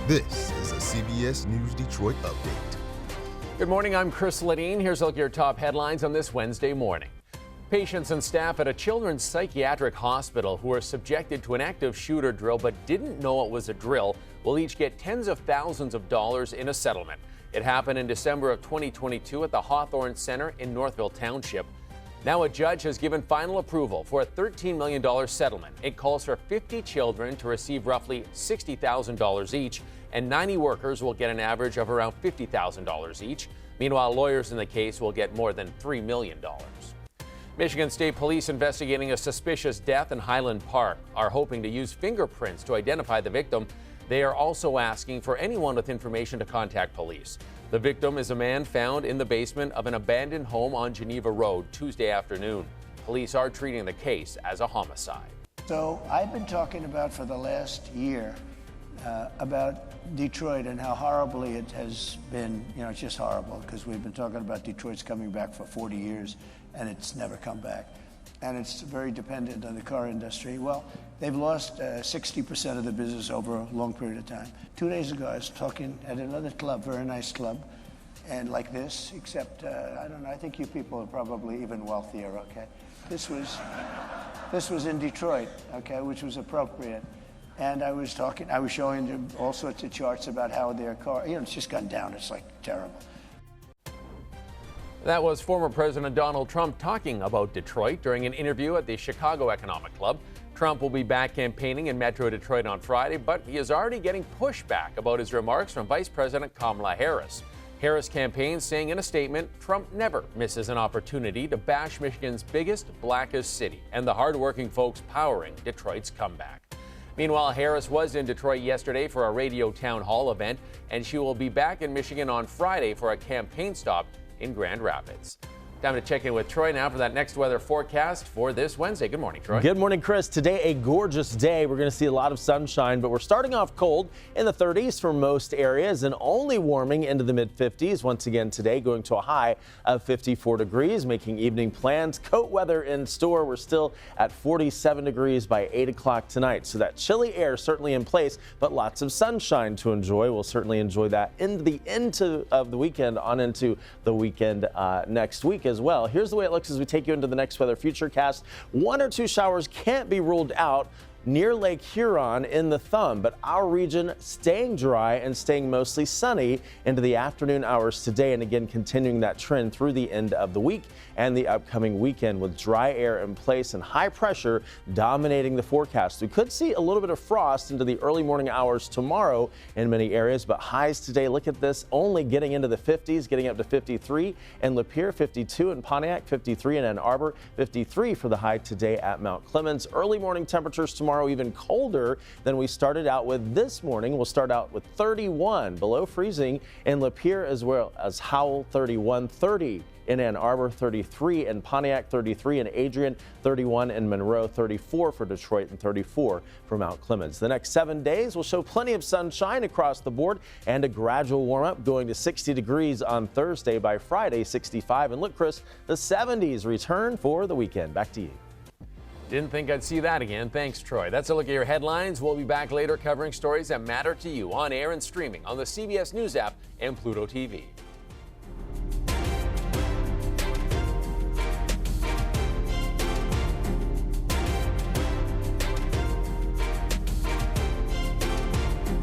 This is a CBS News Detroit update. Good morning, I'm Chris Ledeen. Here's a look at your top headlines on this Wednesday morning. Patients and staff at a children's psychiatric hospital who were subjected to an active shooter drill but didn't know it was a drill will each get tens of thousands of dollars in a settlement. It happened in December of 2022 at the Hawthorn Center in Northville Township. Now a judge has given final approval for a $13 million settlement. It calls for 50 children to receive roughly $60,000 each, and 90 workers will get an average of around $50,000 each. Meanwhile, lawyers in the case will get more than $3 million. Michigan State Police investigating a suspicious death in Highland Park are hoping to use fingerprints to identify the victim. They are also asking for anyone with information to contact police. The victim is a man found in the basement of an abandoned home on Geneva Road Tuesday afternoon. Police are treating the case as a homicide. So I've been talking about for the last year about Detroit and how horribly it has been. You know, it's just horrible because we've been talking about Detroit's coming back for 40 years and it's never come back. And it's very dependent on the car industry. Well, they've lost 60% of the business over a long period of time. 2 days ago, I was talking at another club, very nice club, and like this, except, I don't know, I think you people are probably even wealthier, okay? This was in Detroit, okay, which was appropriate. And I was showing them all sorts of charts about how their car, you know, it's just gone down. It's like terrible. That was former President Donald Trump talking about Detroit during an interview at the Chicago Economic Club. Trump will be back campaigning in Metro Detroit on Friday, but he is already getting pushback about his remarks from Vice President Kamala Harris. Harris campaign saying in a statement, Trump never misses an opportunity to bash Michigan's biggest, blackest city and the hardworking folks powering Detroit's comeback. Meanwhile, Harris was in Detroit yesterday for a radio town hall event, and she will be back in Michigan on Friday for a campaign stop in Grand Rapids. Time to check in with Troy now for that next weather forecast for this Wednesday. Good morning, Troy. Good morning, Chris. Today, a gorgeous day. We're going to see a lot of sunshine, but we're starting off cold in the 30s for most areas and only warming into the mid-50s once again today, going to a high of 54 degrees, making evening plans. Coat weather in store. We're still at 47 degrees by 8 o'clock tonight. So that chilly air certainly in place, but lots of sunshine to enjoy. We'll certainly enjoy that into the end of the weekend on into the weekend next week as well. Here's the way it looks as we take you into the next weather futurecast. 1 or 2 showers can't be ruled out near Lake Huron in the Thumb, but our region staying dry and staying mostly sunny into the afternoon hours today, and again continuing that trend through the end of the week and the upcoming weekend with dry air in place and high pressure dominating the forecast. We could see a little bit of frost into the early morning hours tomorrow in many areas, but highs today, look at this, only getting into the 50s, getting up to 53 in Lapeer, 52 in Pontiac, 53 in Ann Arbor, 53 for the high today at Mount Clemens. Early morning temperatures tomorrow even colder than we started out with this morning. We'll start out with 31 below freezing in Lapeer, as well as Howell 31, 30 in Ann Arbor, 33 in Pontiac, 33 in Adrian, 31 in Monroe, 34 for Detroit, and 34 for Mount Clemens. The next 7 days will show plenty of sunshine across the board and a gradual warm up, going to 60 degrees on Thursday. By Friday, 65. And look, Chris, the 70s return for the weekend. Back to you. Didn't think I'd see that again. Thanks, Troy. That's a look at your headlines. We'll be back later covering stories that matter to you on air and streaming on the CBS News app and Pluto TV.